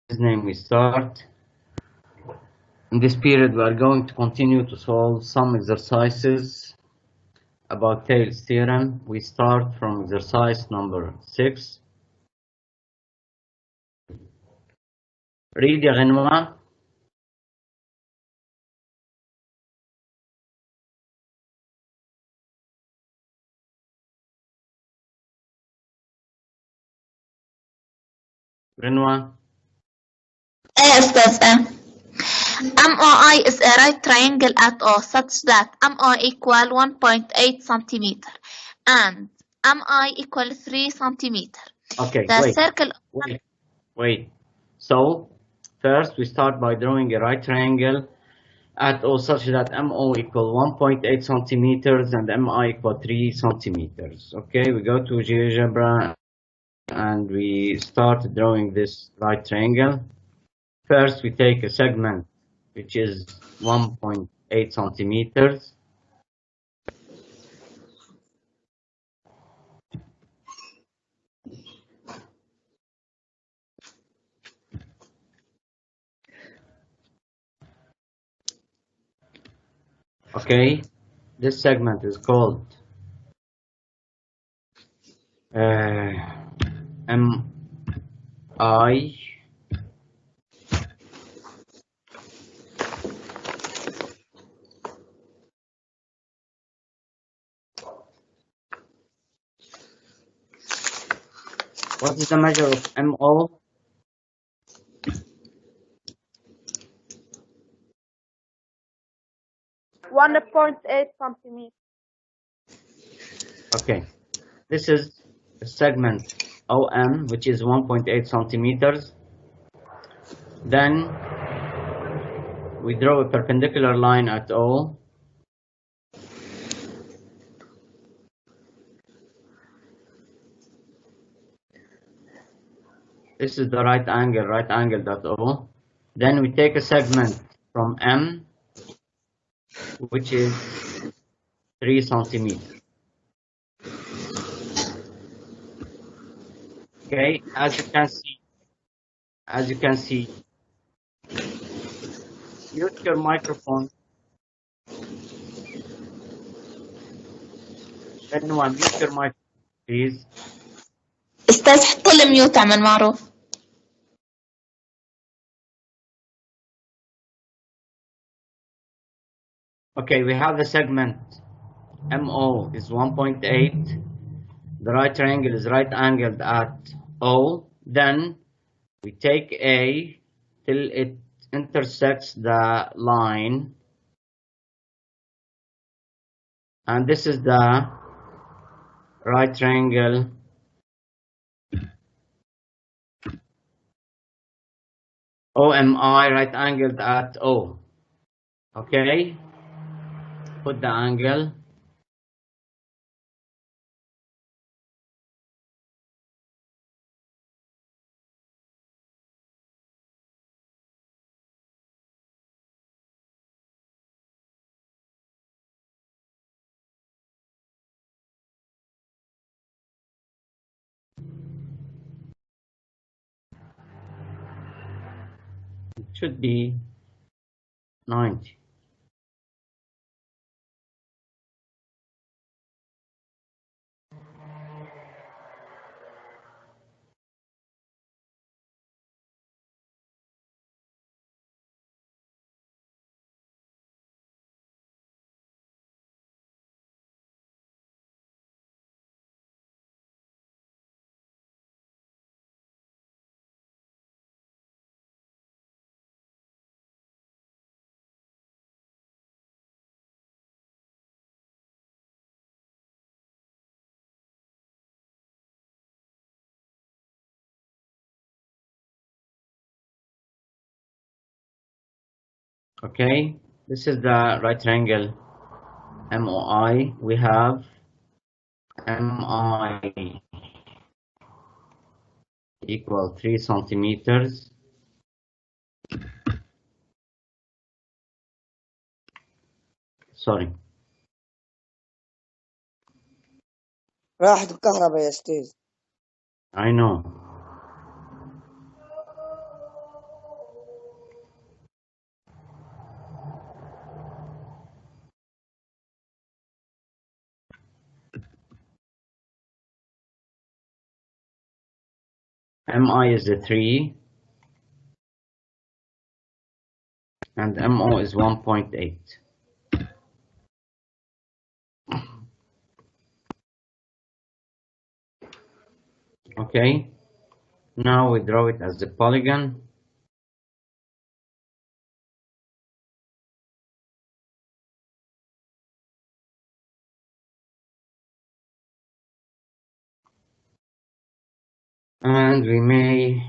His name we start. In this period, we are going to continue to solve some exercises about Thales theorem. We start from exercise number 6. Read يا غنوة. غنوة. أستاذ MOI is a right triangle at O such that MO equal 1.8 centimeter and MI equal 3 centimeter. Okay, the circle. Wait. So, first we start by drawing a right triangle at O such that MO equal 1.8 centimeters and MI equal 3 centimeters. Okay, we go to GeoGebra and we start drawing this right triangle. First, we take a segment which is 1.8 centimeters. Okay, this segment is called MI. What is the measure of MO? (1.8 centimeters). Okay, this is a segment OM, which is 1.8 centimeters. Then we draw a perpendicular line at O. This is the right angle at O. Then we take a segment from M, which is 3 centimeters. Okay, as you can see, mute your microphone. Anyone, mute your microphone, please. أستاذ حط لي ميوت عمل معروف. Okay, we have the segment MO is 1.8. The right triangle is right angled at O. Then we take A till it intersects the line. And this is the right triangle OMI, right angled at O. Okay? Put the angle. It should be 90. Okay, this is the right triangle MOI. We have MI equal 3 centimeters. Sorry. راحت الكهرباء يا أستاذ. I know. MI is a 3 and MO is 1.8. Okay, now we draw it as a polygon. And we may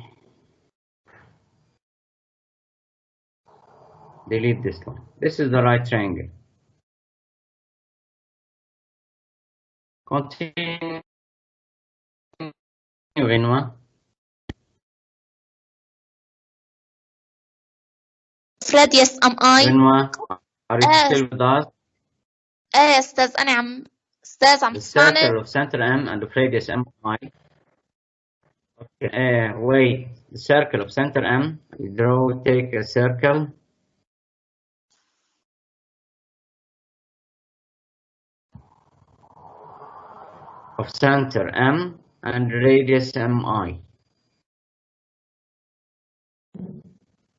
delete this line. This is the right triangle. Continue, Vinwa. Fred, yes, am I? Vinwa, are you still with us? ايه يا استاذ انا عم استاذ عم The تسمعني؟ circle of center M and the radius MI. Okay, wait, the circle of center M, you take a circle of center M and radius MI.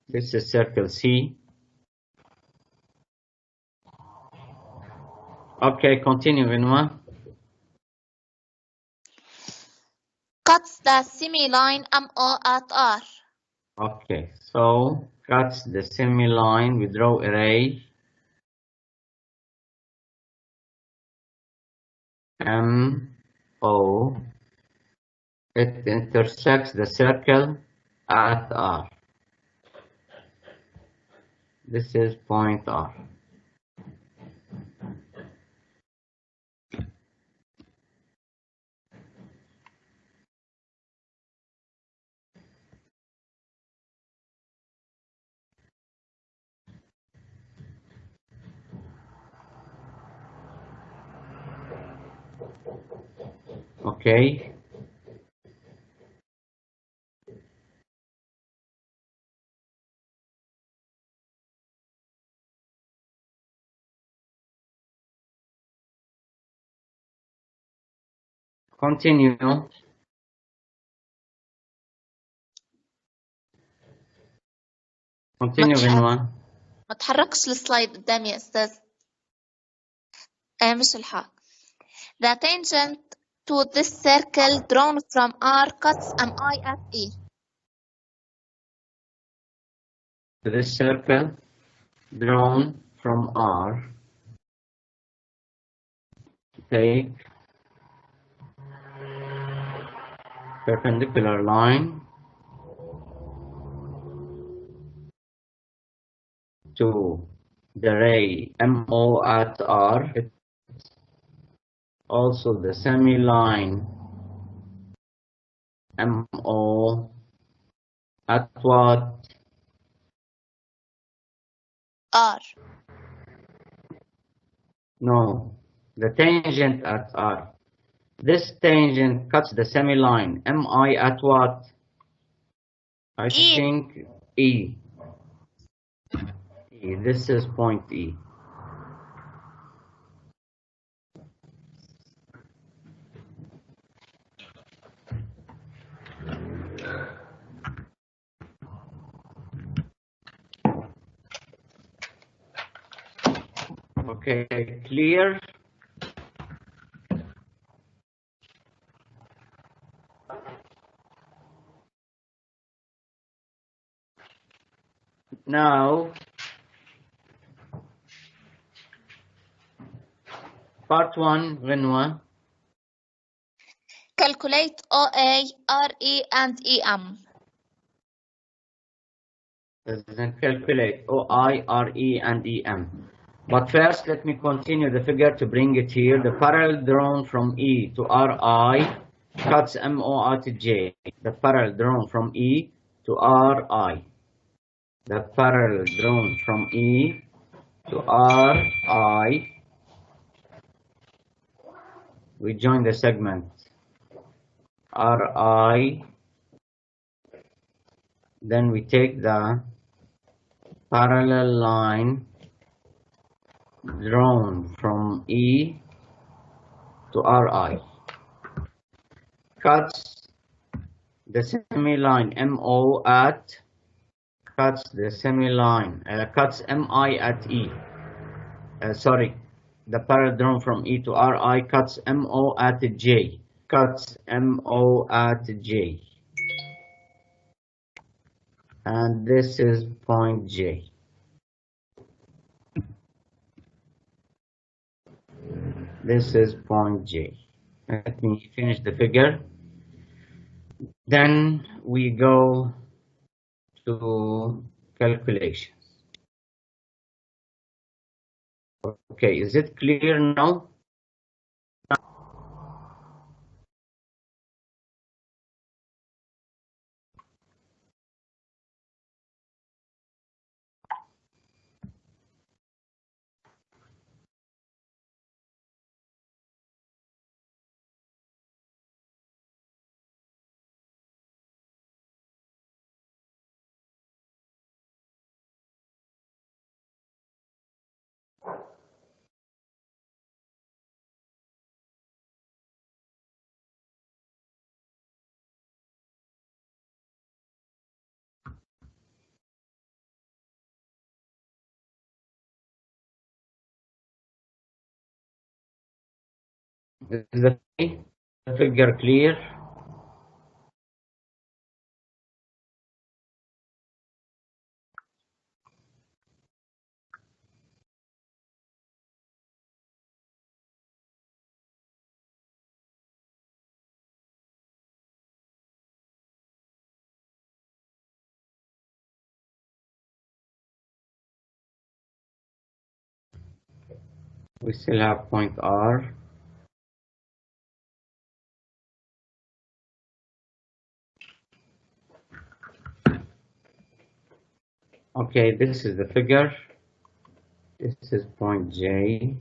This is circle C. Okay, continue, Vinwa. Cuts the semi-line MO at R. Okay, so that's the semi-line. We draw a ray MO. It intersects the circle at R. This is point R. Okay. Continue. Continue, Vinwa. ما تحركش السلايد قدامي يا استاذ. مش الحق. The tangent to this circle drawn from R cuts MI at E. This circle drawn from R. Take perpendicular line to the ray MO at R. Also the semi-line MO at what? R. No, the tangent at R. This tangent cuts the semi-line MI at what? I think E. E. This is point E. Okay, clear? Now, part 1, Vinwa. Calculate OA, RE, and EM. Then calculate OI, RE, and EM. But first, let me continue the figure to bring it here. The parallel drawn from E to RI cuts MO at J. The parallel drawn from E to RI. The parallel drawn from E to RI. We join the segment Ri, then we take the parallel line drawn from E to Ri, cuts the semi-line MO at, cuts the semi-line, cuts MI at E. Sorry, the parallel drawn from E to Ri cuts MO at J, cuts MO at J. And this is point J. This is point J. Let me finish the figure. Then we go to calculations. Okay, is it clear now? Is the figure clear? We still have point R. Okay, this is the figure. This is point J,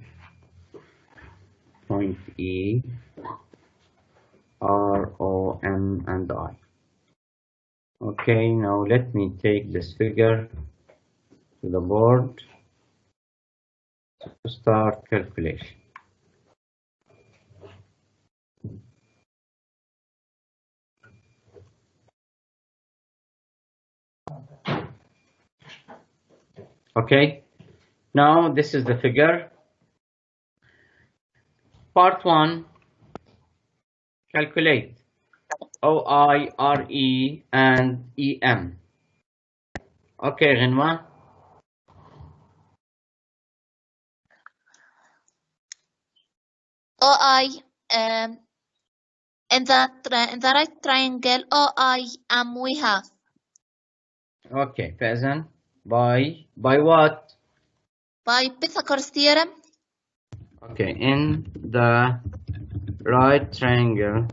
point E, R, O, M, and I. Okay, now let me take this figure to the board to start calculation. Okay, now this is the figure. Part 1, calculate OI, RE, and EM. Okay, Ghenwa. OI, in the right triangle, OI, we have. Okay, Faizan. By what? By Pythagoras theorem. Okay, in the right triangle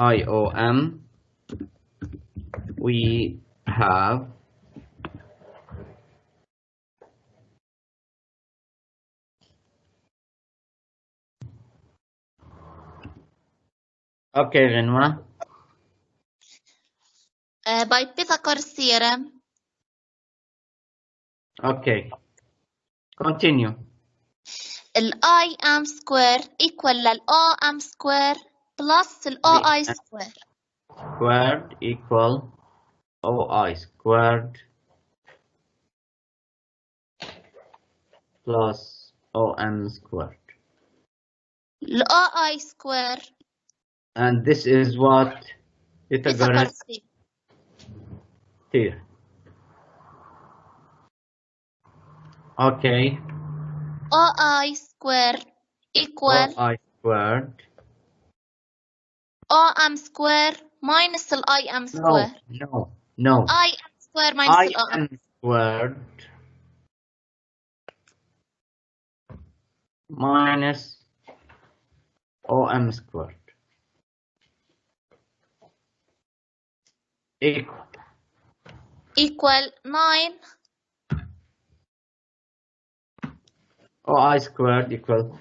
IOM, we have okay, Ghenwa. By Pythagoras theorem. Okay, continue. IM square equal OM square plus OI square. Squared equal OI squared plus OM squared. OI square. And this is what Pythagoras theorem. Okay. OI square equal OI squared. OM square minus IM square. No. IM square minus OM squared minus OM squared equal 9. OI squared equal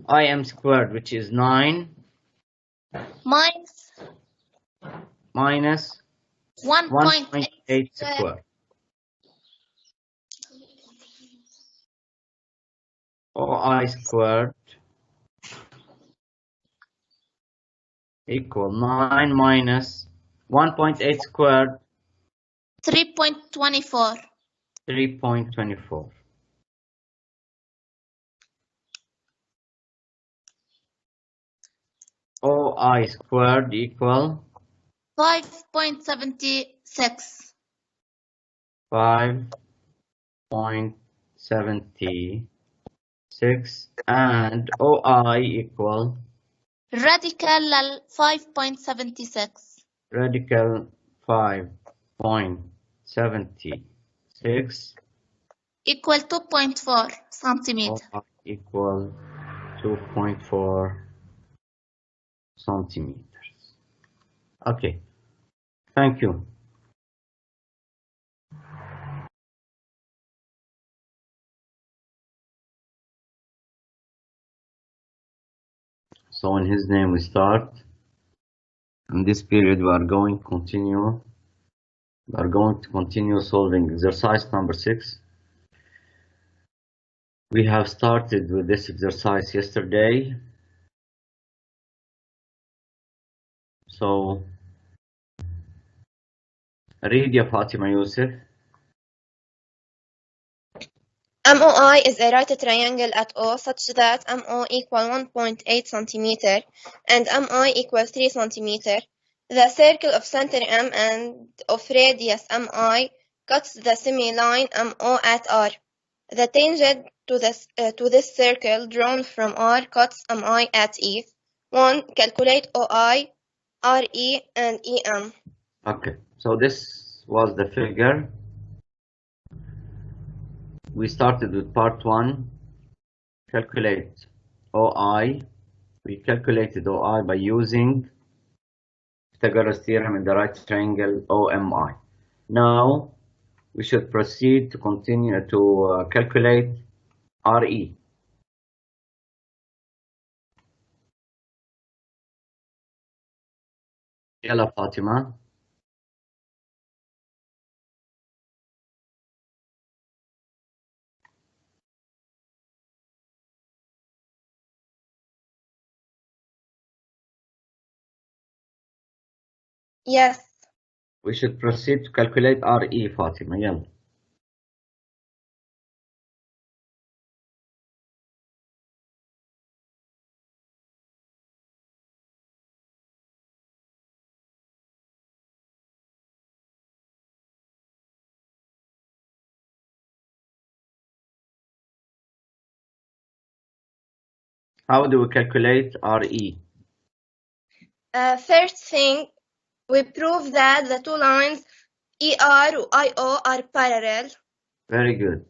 IM squared, which is 9 minus 1.8 1.8 squared. OI squared equal 9 minus 1.8 squared, 3.24. 3.24. OI squared equal 5.76. 5.76 and OI equal Radical 5.76 radical 5.76 equal 2.4 centimeter. OI equal 2.4 centimeters. Okay, thank you. So in his name we start. In this period we are going to continue solving exercise number 6. We have started with this exercise yesterday. So read ya Fatima Yusuf. MOI is a right triangle at O such that MO equal 1.8 centimeter and MI equal 3 centimeter. The circle of center M and of radius MI cuts the semi-line MO at R. The tangent to this circle drawn from R cuts MI at E. 1. Calculate OI, RE, and EM. Okay, so this was the figure. We started with part 1. Calculate OI. We calculated OI by using Pythagoras theorem in the right triangle OMI. Now we should proceed to continue to calculate RE. Yalla Fatima. Yes. We should proceed to calculate RE, Fatima. Yalla. How do we calculate RE? First thing, we prove that the two lines ER و IO are parallel. Very good.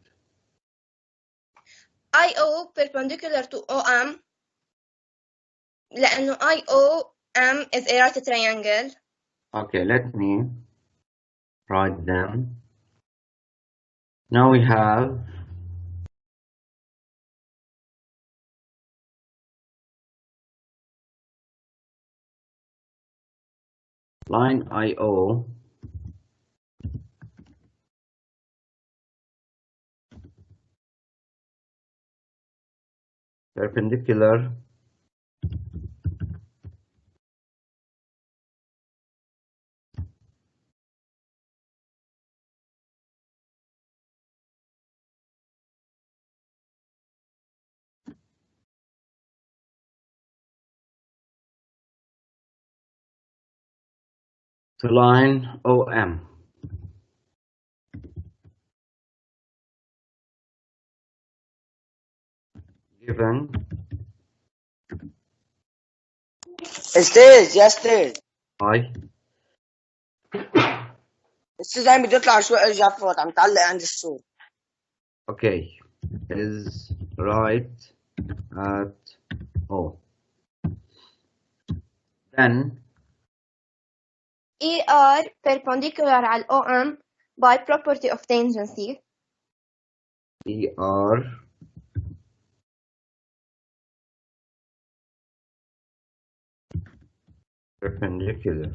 IO perpendicular to OM لأنه IOM is a right triangle. Okay, let me write them. Now we have line IO perpendicular to line OM. Given استاذ يا استاذ I استاذ عم بيطلع شوي ارجع فوت عم تعلق عند الصوت. okay is right at O. Then ER perpendicular على OM by property of tangency. ER perpendicular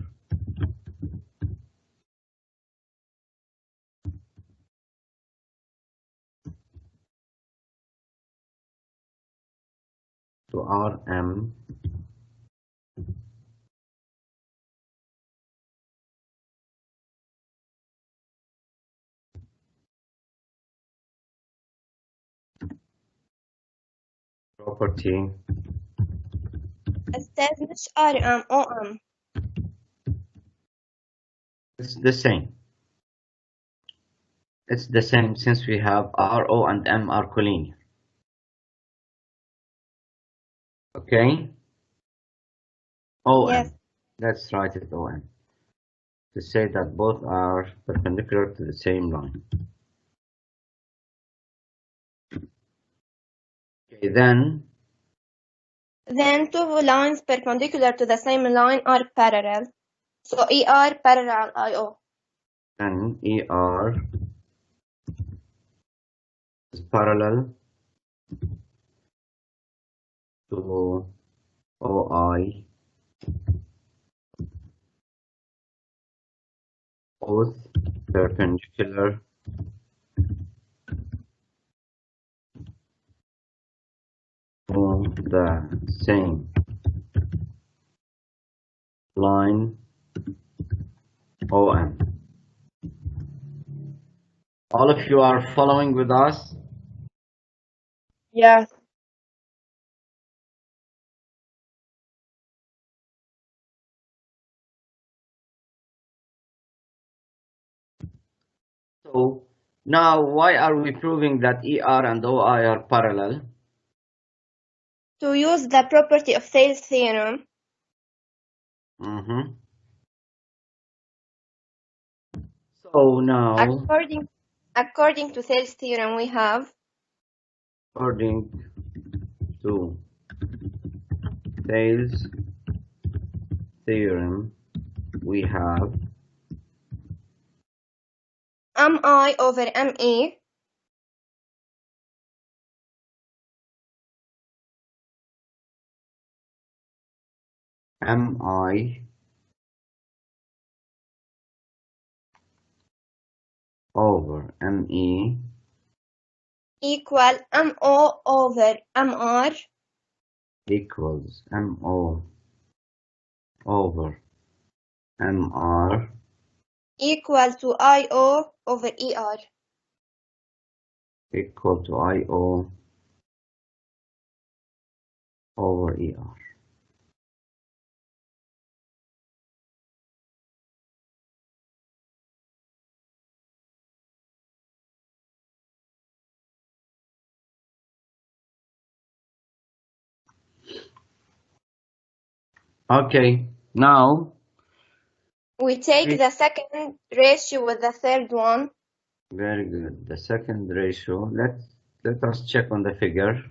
to RM property أستاذ مش RM OM. is the same. It's the same since we have RO and M are collinear. Okay? OM. Yes. Let's write it OM to say that both are perpendicular to the same line. Okay, then two lines perpendicular to the same line are parallel. So ER parallel IO. then ER is parallel to OI, both perpendicular to the same line OM. All of you are following with us? Yes. So now why are we proving that ER and OI are parallel? To use the property of Thales theorem, So now, according to Thales theorem, we have according to Thales theorem, we have MI over ME MI over ME equal MO over MR equals MO over MR equal to IO over ER. equal to IO over ER. Okay, now We take the second ratio with the third one. very good. The second ratio, let us check on the figure.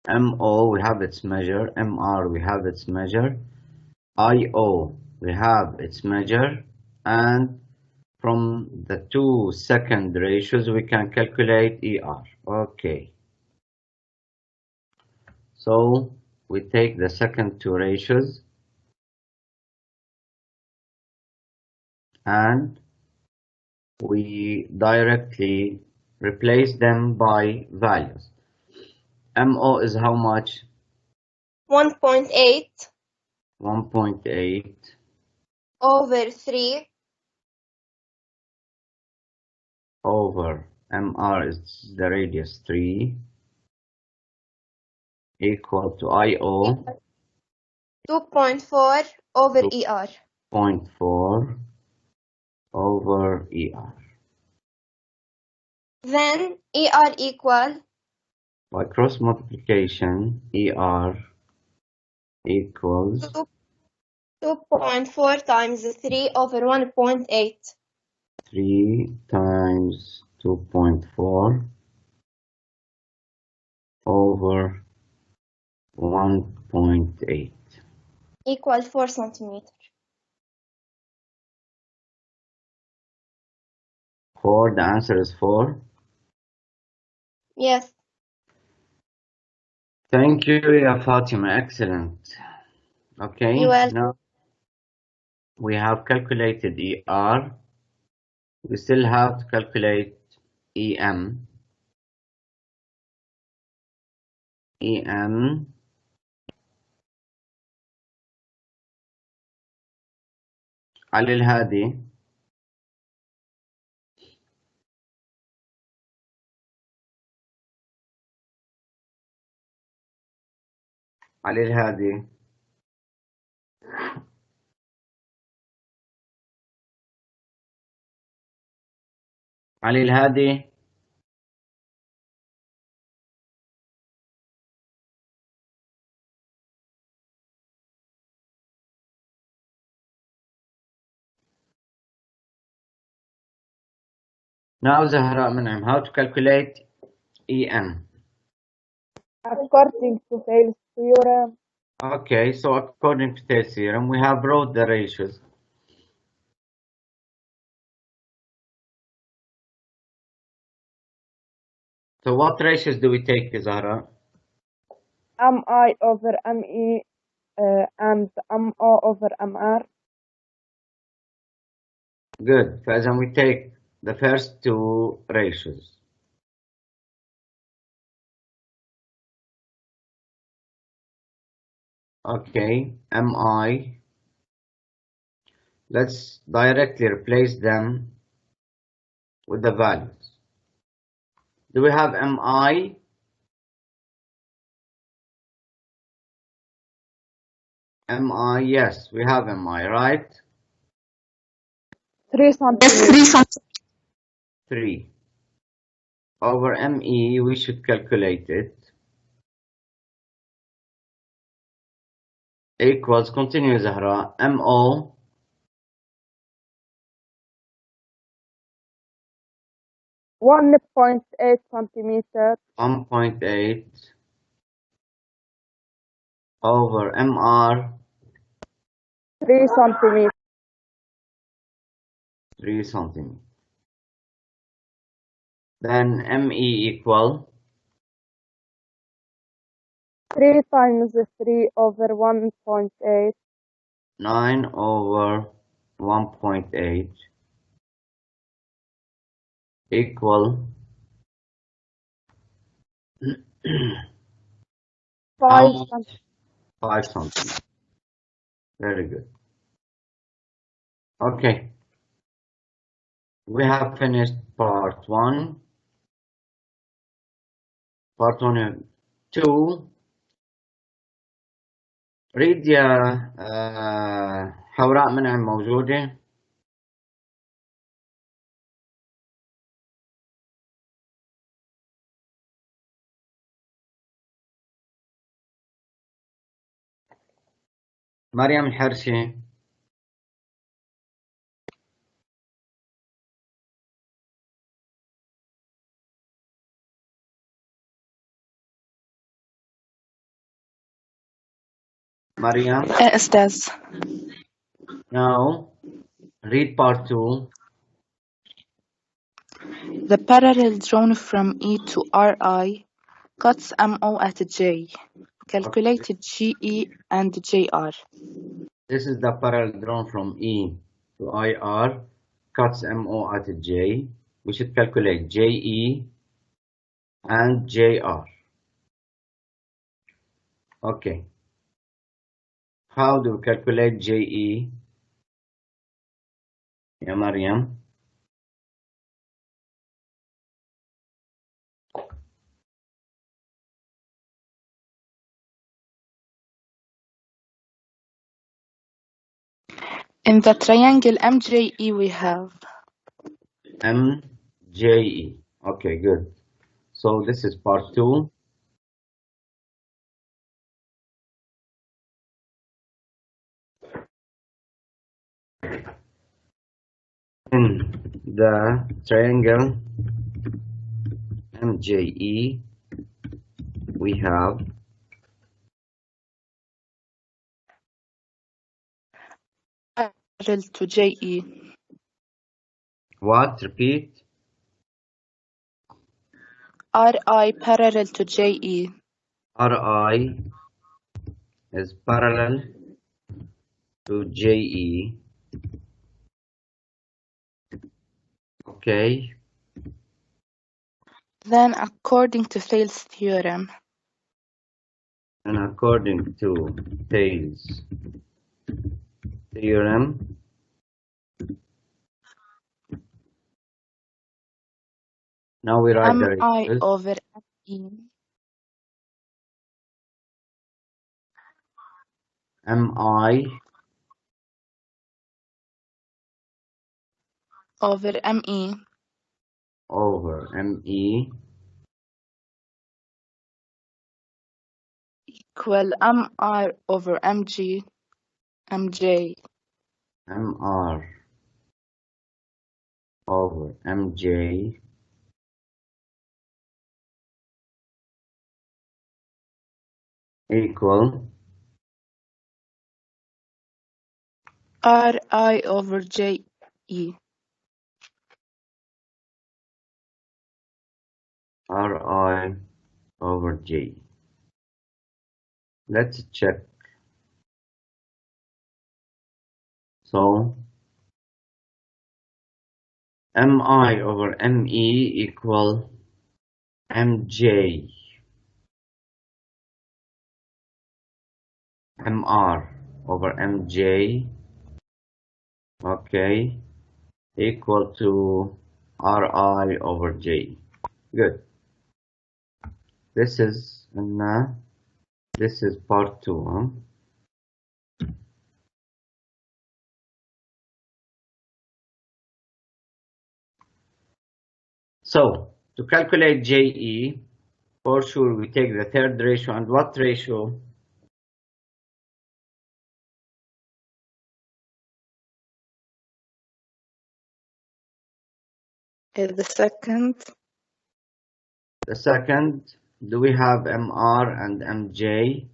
MO, we have its measure. MR, we have its measure. IO, we have its measure. And from the two second ratios, we can calculate ER. Okay. So we take the second two ratios and we directly replace them by values. MO is how much? 1.8 1.8 over 3 over MR is the radius 3 equal to IO 2.4 over ER. 0.4 over ER. Then ER equal By cross multiplication, ER equals 2.4 times 3 over 1.8. 3 times 2.4 over 1.8. Equal 4 centimeter. 4, the answer is 4. Yes. Thank you, ya Fatima. Excellent. Okay, You're welcome. now We have calculated ER. We still have to calculate EM. EM على الهادي على الهادي على الهادي Now Zahra Manam, how to calculate EM? According to Thales theorem, Okay, so according to Thales theorem, we have brought the ratios. So what ratios do we take, Zahra? MI over ME and MO over MR. Good. فإذا we take the first two ratios. Okay, MI. Let's directly replace them with the values. Do we have MI? MI, yes, we have MI, right? 3 centimeters. 3. Over ME, we should calculate it. Equals, continue Zahra, MO. 1.8 centimeters. 1.8 over MR. 3 centimeters. 3 centimeters. Then ME equal 3 times 3 over 1.8. 9 over 1.8 equal 5 5 centimeters. Very good. Okay. We have finished part 1. Part 1 and 2. Read يا حوراء منعم موجودة. مريم الحرشي. مريم. أستاذ. Now, read part 2. The parallel drawn from E to RI cuts MO at J. Calculated GE and JR. This is the parallel drawn from E to IR, cuts MO at J. We should calculate JE and JR. Okay. How do we calculate JE? Ya Mariam. In the triangle MJE we have MJE. Okay, good. So this is part 2. In the triangle MJE, we have parallel to JE. what? Repeat. RI parallel to JE. RI is parallel to JE. Okay. Then, according to Thales theorem, And according to Thales theorem, now we write the MI ratios. over ME MI over ME over ME equal MR over MG, MJ. MR over MJ equal RI over JE. RI over J. Let's check. So MI over ME equal MJ. MR over MJ, okay, equal to RI over J. Good. This is part 2. Huh? So to calculate JE, for sure we take the third ratio, and what ratio? The second, The second. Do we have MR and MJ?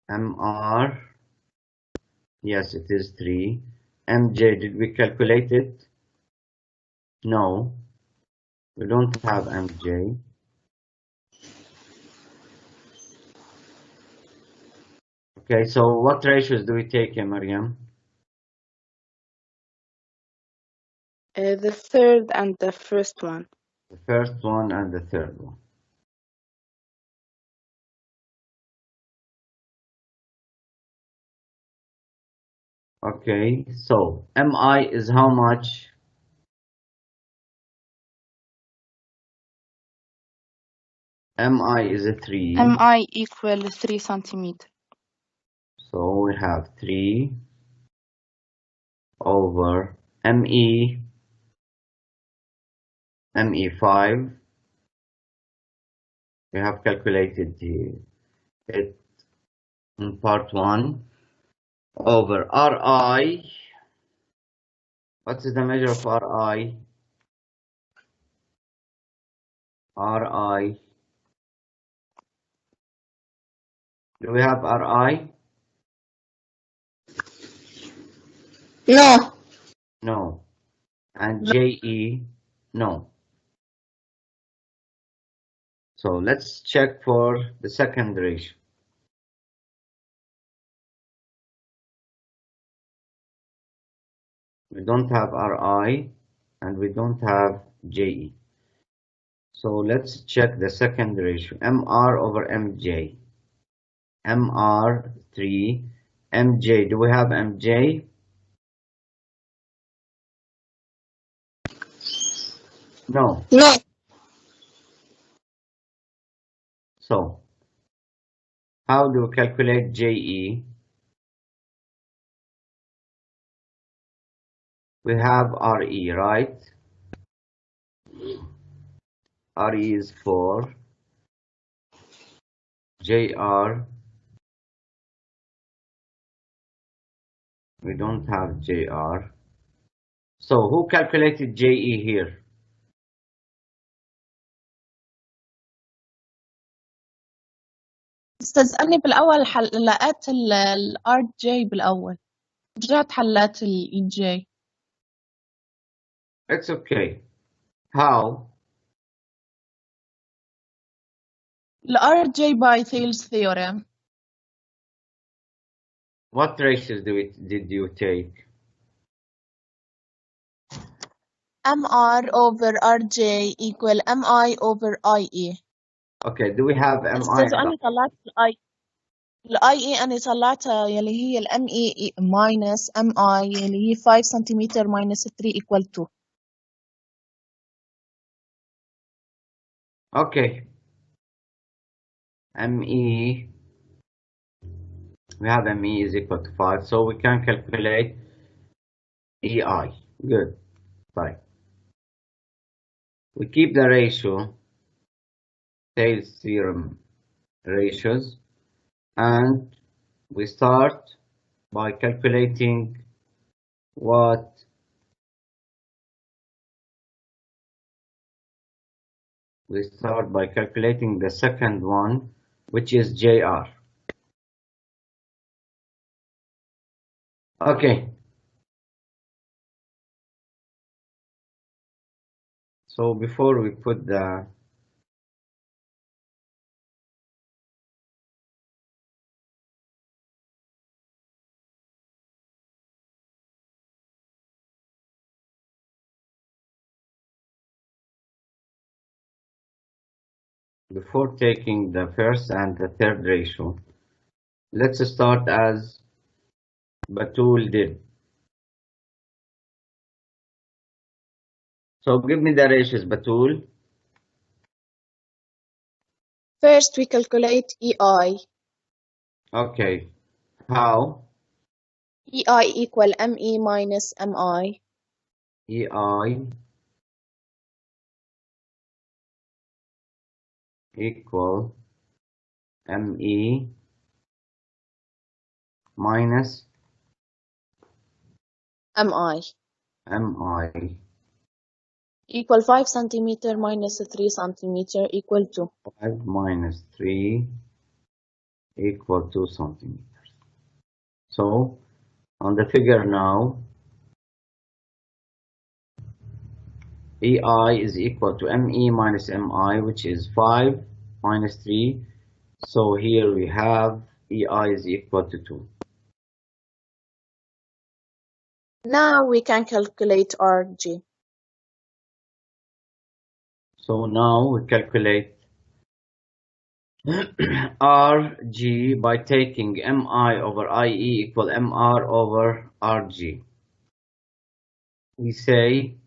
MR, yes, it is 3. MJ, did we calculate it? No, we don't have MJ. Okay, so what ratios do we take, Maryam? the third and the first one. The first one and the third one. Okay, so MI is how much? MI is a 3. MI equal 3 centimeter. So we have 3 over ME, ME5. We have calculated it in part 1 over RI. What is the measure of RI? RI. Do we have RI? No. No. And JE? No. So let's check for the second ratio. We don't have RI and we don't have JE. So let's check the second ratio. MR over MJ. MR 3. MJ, do we have MJ? No. No. So how do we calculate JE? We have RE, right? RE is 4. JR, we don't have JR. So who calculated JE here? أستاذ أني بالأول لقيت الار جي بالأول رجعت حليت الجي. It's okay. How? الار جي by Thales theorem. What ratios did you take? MR over RJ equal MI over IE. Okay, do we have MI استاذ and أنا طلعت الIE أنا طلعتها يلي هي ME minus MI يلي هي 5 سنتيمتر minus 3 equal 2. Okay. ME, we have ME is equal to 5, so we can calculate EI. Good. Right. We keep the ratio, Thales theorem ratios, and we start by calculating what we start by calculating the second one, which is JR. Okay. So before we put the before taking the first and the third ratio, let's start as Batul did. So give me the ratios, Batul. First we calculate EI. Okay. How? EI equal ME minus MI. EI equal ME minus MI MI equal 5 centimeter minus 3 centimeter equal 2. 5 minus 3 equal 2 centimeters. So on the figure now, EI is equal to ME minus MI, which is 5 minus 3. So here we have EI is equal to 2. Now we can calculate RG. So now we calculate RG by taking MI over IE equal MR over RG. We say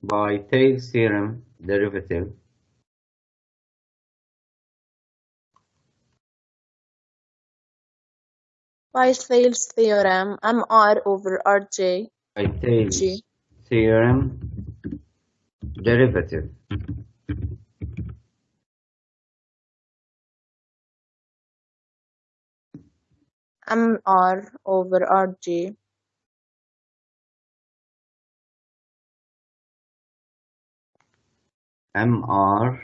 by Thales theorem derivative, By Thales theorem, MR over RJ. by Thales G. theorem derivative, MR over RG MR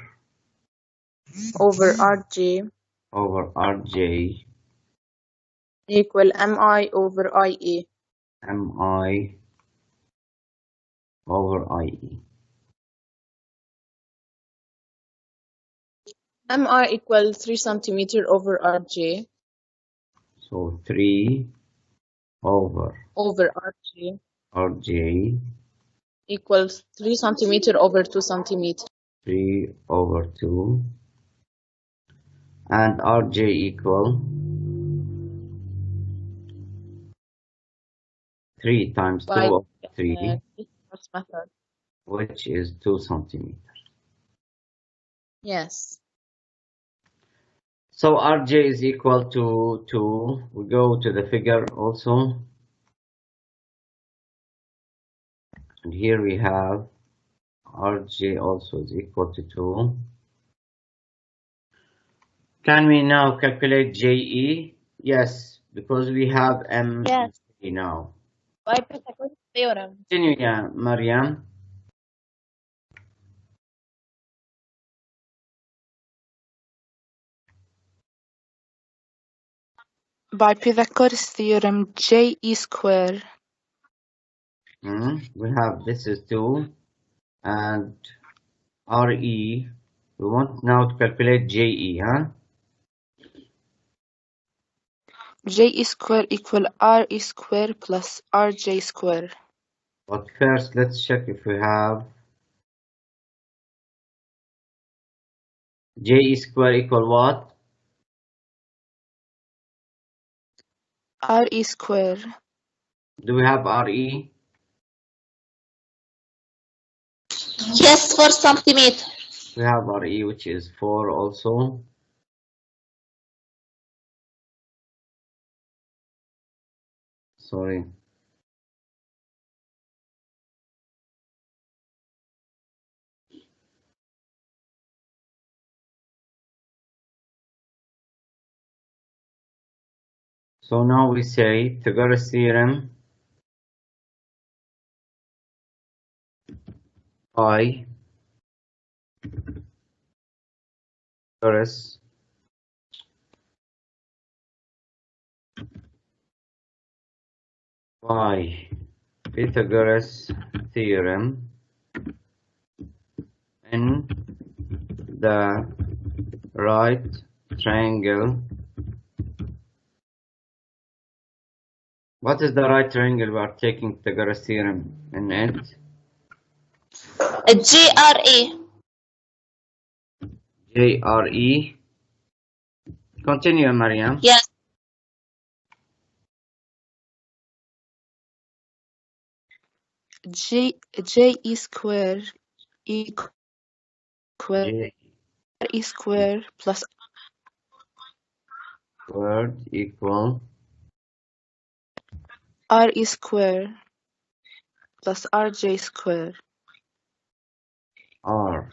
over RG over RJ equal MI over IE. MI over IE. MR equal 3 centimeter over RJ So 3 over RJ equals 3 centimeter over 2 centimeter. 3 over 2, and RJ equal 3 times 2 By over 3, first method. which is 2 centimeters. Yes. So RJ is equal to 2. We go to the figure also. And here we have RJ also is equal to 2. Can we now calculate JE? Yes, because we have M Yes. now. By Pythagoras theorem. Continue, yeah, Mariam. By Pythagoras theorem, JE square We have this is 2 and RE. We want now to calculate JE, huh? J square equal R E square plus RJ square. But first, let's check if we have J square equal what? R E square. Do we have RE? Yes, 4 centimeter. We have RE, which is 4 also. Sorry. So now we say Pythagoras theorem I Pythagoras by Pythagoras theorem in the right triangle. What is the right triangle we are taking Pythagoras theorem in it? GRE. JRE. Continue, Mariam. Yes. J E square equal J R E square plus squared equal R E square plus RJ square. R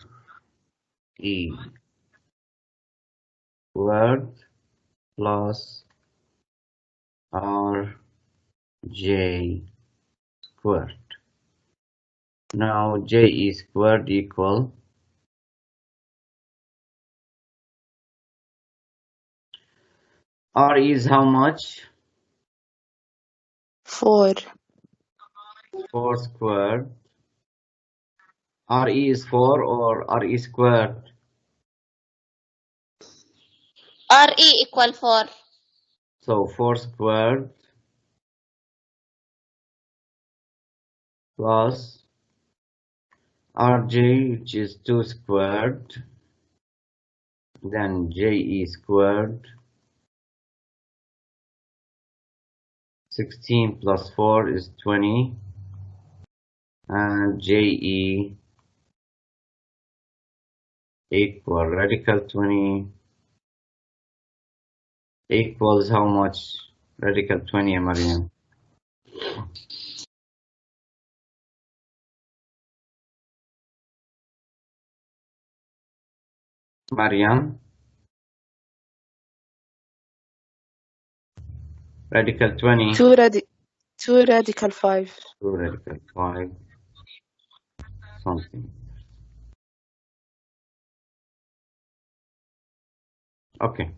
E squared plus R J squared. Now J E squared equal R is how much? 4. 4 squared. RE is 4 or RE squared? RE equal 4. So 4 squared plus RJ, which is 2 squared, then JE squared. 16 plus 4 is 20, and JE equal radical 20 equals how much? Radical 20, Mariam. Mariam, radical 20. 2 radical 5. 2 radical 5 something. Okay.